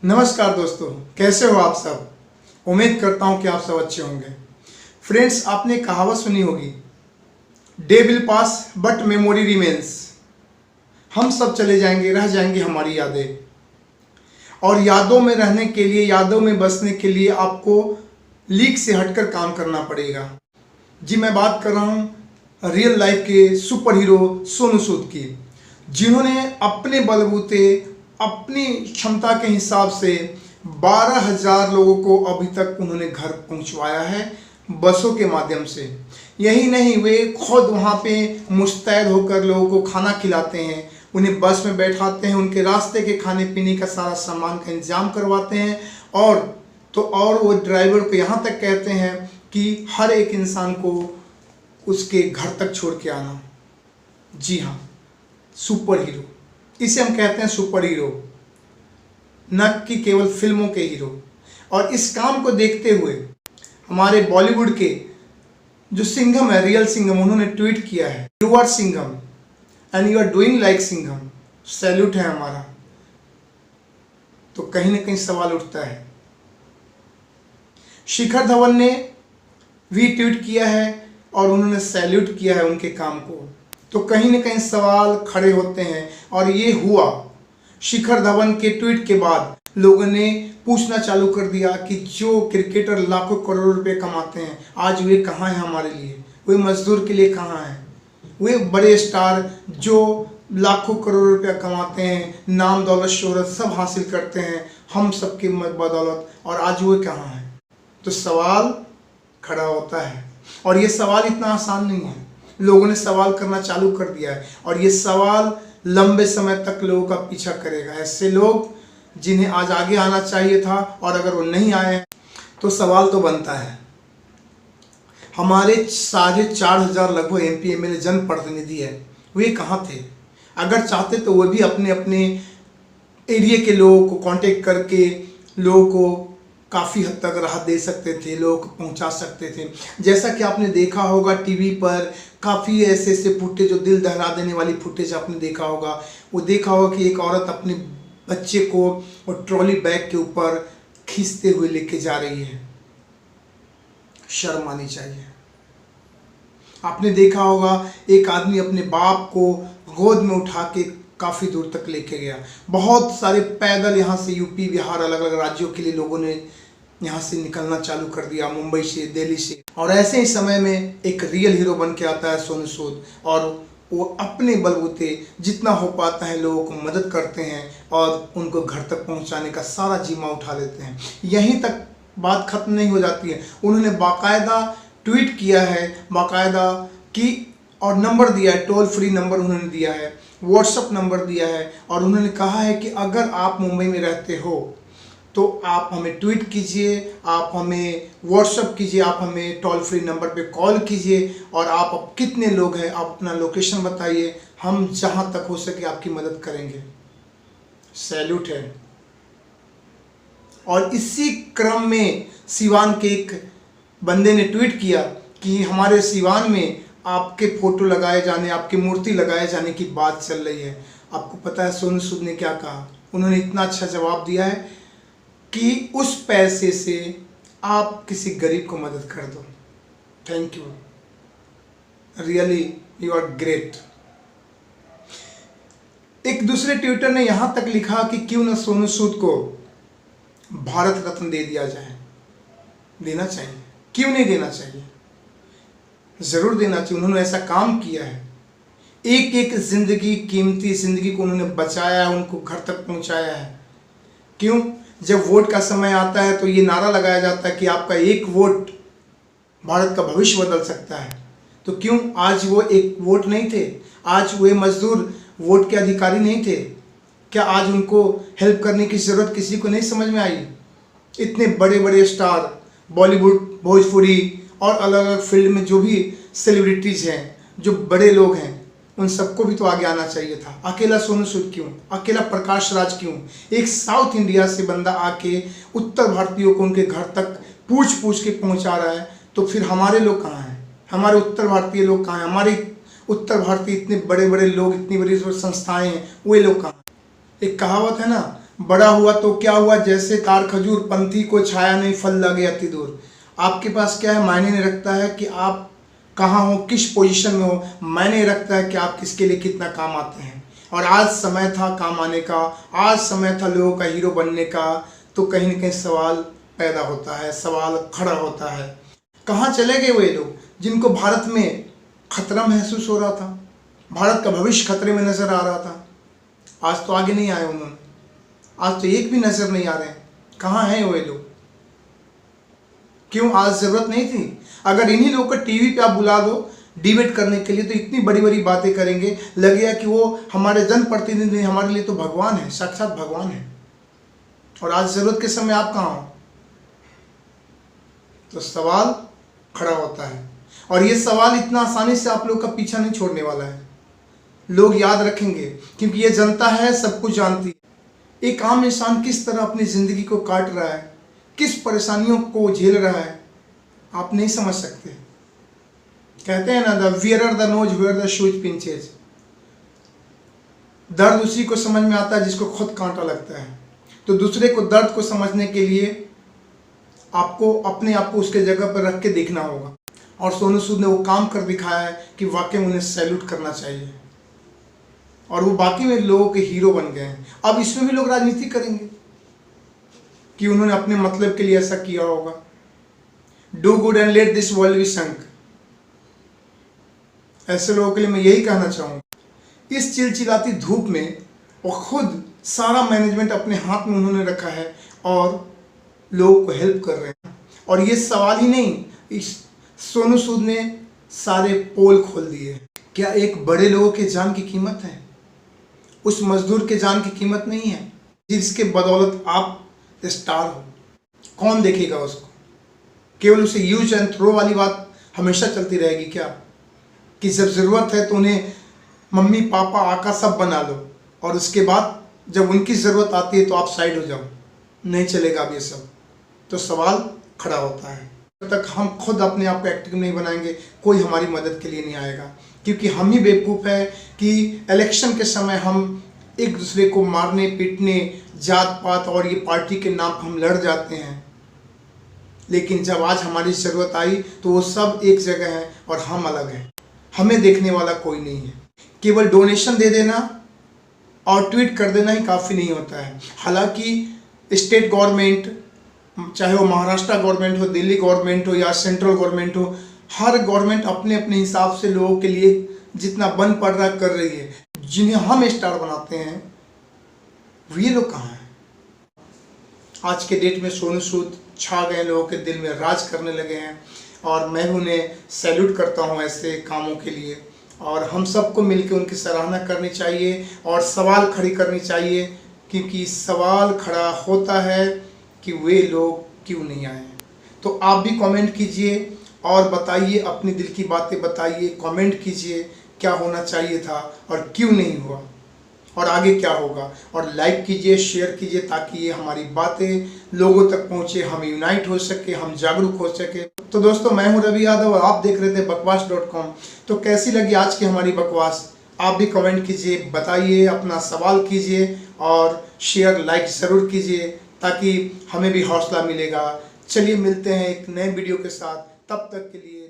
नमस्कार दोस्तों, कैसे हो आप सब। उम्मीद करता हूं कि आप सब अच्छे होंगे। फ्रेंड्स, आपने कहावत सुनी होगी, day will pass but memory remains. हम सब चले जाएंगे, रह जाएंगी हमारी यादें, और यादों में रहने के लिए, यादों में बसने के लिए आपको लीक से हटकर काम करना पड़ेगा। जी, मैं बात कर रहा हूं रियल लाइफ के सुपर हीरो सोनू सूद की, जिन्होंने अपने बलबूते, अपनी क्षमता के हिसाब से 12,000 लोगों को अभी तक उन्होंने घर पहुंचवाया है बसों के माध्यम से। यही नहीं, वे खुद वहां पे मुस्तैद होकर लोगों को खाना खिलाते हैं, उन्हें बस में बैठाते हैं, उनके रास्ते के खाने पीने का सारा सामान का इंतजाम करवाते हैं। और वो ड्राइवर को यहाँ तक कहते हैं कि हर एक इंसान को उसके घर तक छोड़ के आना। जी हाँ, सुपर हीरो, इसे हम कहते हैं सुपर हीरो, न कि केवल फिल्मों के हीरो। और इस काम को देखते हुए हमारे बॉलीवुड के जो सिंघम है, रियल सिंघम, उन्होंने ट्वीट किया है, you are Singham and you are doing like Singham, salute है हमारा। तो कहीं ना कहीं सवाल उठता है। शिखर धवन ने भी ट्वीट किया है और उन्होंने सैल्यूट किया है उनके काम को। तो कहीं ना कहीं सवाल खड़े होते हैं, और ये हुआ शिखर धवन के ट्वीट के बाद लोगों ने पूछना चालू कर दिया कि जो क्रिकेटर लाखों करोड़ रुपए कमाते हैं, आज वे कहाँ हैं हमारे लिए, वे मजदूर के लिए कहाँ हैं। वे बड़े स्टार जो लाखों करोड़ रुपया कमाते हैं, नाम दौलत शोहरत सब हासिल करते हैं हम सबकी बदौलत, और आज वे कहाँ हैं। तो सवाल खड़ा होता है, और ये सवाल इतना आसान नहीं है। लोगों ने सवाल करना चालू कर दिया है, और ये सवाल लंबे समय तक लोगों का पीछा करेगा। ऐसे लोग जिन्हें आज आगे आना चाहिए था, और अगर वो नहीं आए तो सवाल तो बनता है, हमारे 4,500 लगभग MP MLA जनप्रतिनिधि है, वे कहाँ थे। अगर चाहते तो वो भी अपने अपने एरिया के लोगों को कांटेक्ट करके लोगों को काफ़ी हद तक राहत दे सकते थे, लोगों को पहुंचा सकते थे। जैसा कि आपने देखा होगा टीवी पर काफ़ी ऐसे फुटेज, जो दिल दहला देने वाली फुटेज आपने देखा होगा। वो देखा होगा कि एक औरत अपने बच्चे को और ट्रॉली बैग के ऊपर खींचते हुए लेके जा रही है। शर्म आनी चाहिए। आपने देखा होगा एक आदमी अपने बाप को गोद में उठा के काफ़ी दूर तक लेके गया। बहुत सारे पैदल यहाँ से यूपी बिहार अलग अलग राज्यों के लिए लोगों ने यहाँ से निकलना चालू कर दिया, मुंबई से, दिल्ली से। और ऐसे ही समय में एक रियल हीरो बन के आता है सोनू सूद, और वो अपने बलबूते जितना हो पाता है लोगों को मदद करते हैं और उनको घर तक पहुँचाने का सारा जिम्मा उठा लेते हैं। यहीं तक बात खत्म नहीं हो जाती है। उन्होंने बाकायदा ट्वीट किया है, बाकायदा कि और नंबर दिया है, टोल फ्री नंबर उन्होंने दिया है, व्हाट्सअप नंबर दिया है, और उन्होंने कहा है कि अगर आप मुंबई में रहते हो तो आप हमें ट्वीट कीजिए, आप हमें व्हाट्सअप कीजिए, आप हमें टोल फ्री नंबर पे कॉल कीजिए, और आप कितने लोग हैं आप अपना लोकेशन बताइए, हम जहां तक हो सके आपकी मदद करेंगे। सैल्यूट है। और इसी क्रम में सिवान के एक बंदे ने ट्वीट किया कि हमारे सिवान में आपके फोटो लगाए जाने, आपकी मूर्ति लगाए जाने की बात चल रही है। आपको पता है सोनू सूद ने क्या कहा? उन्होंने इतना अच्छा जवाब दिया है कि उस पैसे से आप किसी गरीब को मदद कर दो। Thank you, really you are great. एक दूसरे ट्विटर ने यहां तक लिखा कि क्यों ना सोनू सूद को भारत रत्न दे दिया जाए। देना चाहिए, क्यों नहीं देना चाहिए, जरूर देना चाहिए। उन्होंने ऐसा काम किया है, एक एक जिंदगी, कीमती जिंदगी को उन्होंने बचाया है, उनको घर तक पहुंचाया है। क्यों? जब वोट का समय आता है तो ये नारा लगाया जाता है कि आपका एक वोट भारत का भविष्य बदल सकता है। तो क्यों आज वो एक वोट नहीं थे? आज वे मजदूर वोट के अधिकारी नहीं थे? क्या आज उनको हेल्प करने की ज़रूरत किसी को नहीं समझ में आई? इतने बड़े बड़े स्टार, बॉलीवुड, भोजपुरी और अलग अलग फील्ड में जो भी सेलिब्रिटीज़ हैं, जो बड़े लोग हैं, उन सबको भी तो आगे आना चाहिए था। अकेला सोनू सूद क्यों? अकेला प्रकाश राज क्यों? एक साउथ इंडिया से बंदा आके उत्तर भारतीयों को उनके घर तक पूछ पूछ के पहुंचा रहा है। तो फिर हमारे लोग कहाँ हैं? हमारे उत्तर भारतीय लोग कहाँ हैं? हमारे उत्तर भारतीय इतने बड़े बड़े लोग, इतनी बड़ी संस्थाएं हैं, वे लोग कहाँ हैं? एक कहावत है ना, बड़ा हुआ तो क्या हुआ, जैसे तार खजूर, पंथी को छाया नहीं, फल लगे अति दूर। आपके पास क्या है, मायने नहीं रखता है कि आप कहाँ हो, किस पोजीशन में हो, मायने रखता है कि आप किसके लिए कितना काम आते हैं। और आज समय था काम आने का, आज समय था लोगों का हीरो बनने का। तो कहीं ना कहीं सवाल पैदा होता है, सवाल खड़ा होता है, कहाँ चले गए वे लोग जिनको भारत में खतरा महसूस हो रहा था, भारत का भविष्य खतरे में नजर आ रहा था। आज तो आगे नहीं आए उन्होंने, आज तो एक भी नजर नहीं आ रहे। कहाँ हैं वे लोग? क्यों? आज जरूरत नहीं थी। अगर इन्हीं लोग को टीवी पे आप बुला दो डिबेट करने के लिए तो इतनी बड़ी बड़ी बातें करेंगे, लगेगा कि वो हमारे जनप्रतिनिधि, हमारे लिए तो भगवान है, साक्षात भगवान है। और आज जरूरत के समय आप कहाँ हो? तो सवाल खड़ा होता है, और ये सवाल इतना आसानी से आप लोग का पीछा नहीं छोड़ने वाला है। लोग याद रखेंगे, क्योंकि ये जनता है, सब कुछ जानती है। एक आम इंसान किस तरह अपनी जिंदगी को काट रहा है, किस परेशानियों को झेल रहा है, आप नहीं समझ सकते। कहते हैं ना, the wearer the knows where the shoes pinches. दर्द उसी को समझ में आता है जिसको खुद कांटा लगता है। तो दूसरे को दर्द को समझने के लिए आपको अपने आप को उसके जगह पर रख के देखना होगा। और सोनू सूद ने वो काम कर दिखाया है कि वाकई में उन्हें सैल्यूट करना चाहिए, और वो बाकी में लोगों के हीरो बन गए हैं। अब इसमें भी लोग राजनीति करेंगे कि उन्होंने अपने मतलब के लिए ऐसा किया होगा। Do good and let this world be sunk. ऐसे लोगों के लिए मैं यही कहना चाहूँगा, इस चिलचिलाती धूप में और खुद सारा मैनेजमेंट अपने हाथ में उन्होंने रखा है और लोगों को हेल्प कर रहे हैं। और ये सवाल ही नहीं, इस सोनू सूद ने सारे पोल खोल दिए। क्या एक बड़े लोगों के जान की कीमत है? उस मजदूर के जान की कीमत नहीं है जिसके बदौलत आप स्टार हो। कौन देखेगा उसको? केवल उसे यूज एंड थ्रो वाली बात हमेशा चलती रहेगी क्या, कि जब ज़रूरत है तो उन्हें मम्मी पापा आका सब बना लो, और उसके बाद जब उनकी ज़रूरत आती है तो आप साइड हो जाओ? नहीं चलेगा अब ये सब। तो सवाल खड़ा होता है, जब तक हम खुद अपने आप को एक्टिव नहीं बनाएंगे कोई हमारी मदद के लिए नहीं आएगा। क्योंकि हम ही बेवकूफ़ है कि इलेक्शन के समय हम एक दूसरे को मारने पीटने, जात पात और ये पार्टी के नाम पर हम लड़ जाते हैं। लेकिन जब आज हमारी ज़रूरत आई तो वो सब एक जगह है और हम अलग हैं। हमें देखने वाला कोई नहीं है। केवल डोनेशन दे देना और ट्वीट कर देना ही काफ़ी नहीं होता है। हालांकि स्टेट गवर्नमेंट, चाहे वो महाराष्ट्र गवर्नमेंट हो, दिल्ली गवर्नमेंट हो या सेंट्रल गवर्नमेंट हो, हर गवर्नमेंट अपने अपने हिसाब से लोगों के लिए जितना बन पड़ रहा कर रही है। जिन्हें हम स्टार बनाते हैं ये लोग कहाँ हैं? आज के डेट में सोनू सूद छा गए, लोगों के दिल में राज करने लगे हैं, और मैं उन्हें सैल्यूट करता हूँ ऐसे कामों के लिए। और हम सबको मिलकर उनकी सराहना करनी चाहिए और सवाल खड़ी करनी चाहिए, क्योंकि सवाल खड़ा होता है कि वे लोग क्यों नहीं आए। तो आप भी कमेंट कीजिए और बताइए, अपनी दिल की बातें बताइए, कमेंट कीजिए क्या होना चाहिए था और क्यों नहीं हुआ, और आगे क्या होगा। और लाइक कीजिए, शेयर कीजिए, ताकि ये हमारी बातें लोगों तक पहुँचे, हम यूनाइट हो सके, हम जागरूक हो सके। तो दोस्तों, मैं हूँ रवि यादव और आप देख रहे थे बकवास.com। तो कैसी लगी आज की हमारी बकवास? आप भी कमेंट कीजिए, बताइए, अपना सवाल कीजिए और शेयर लाइक ज़रूर कीजिए, ताकि हमें भी हौसला मिलेगा। चलिए मिलते हैं एक नए वीडियो के साथ, तब तक के लिए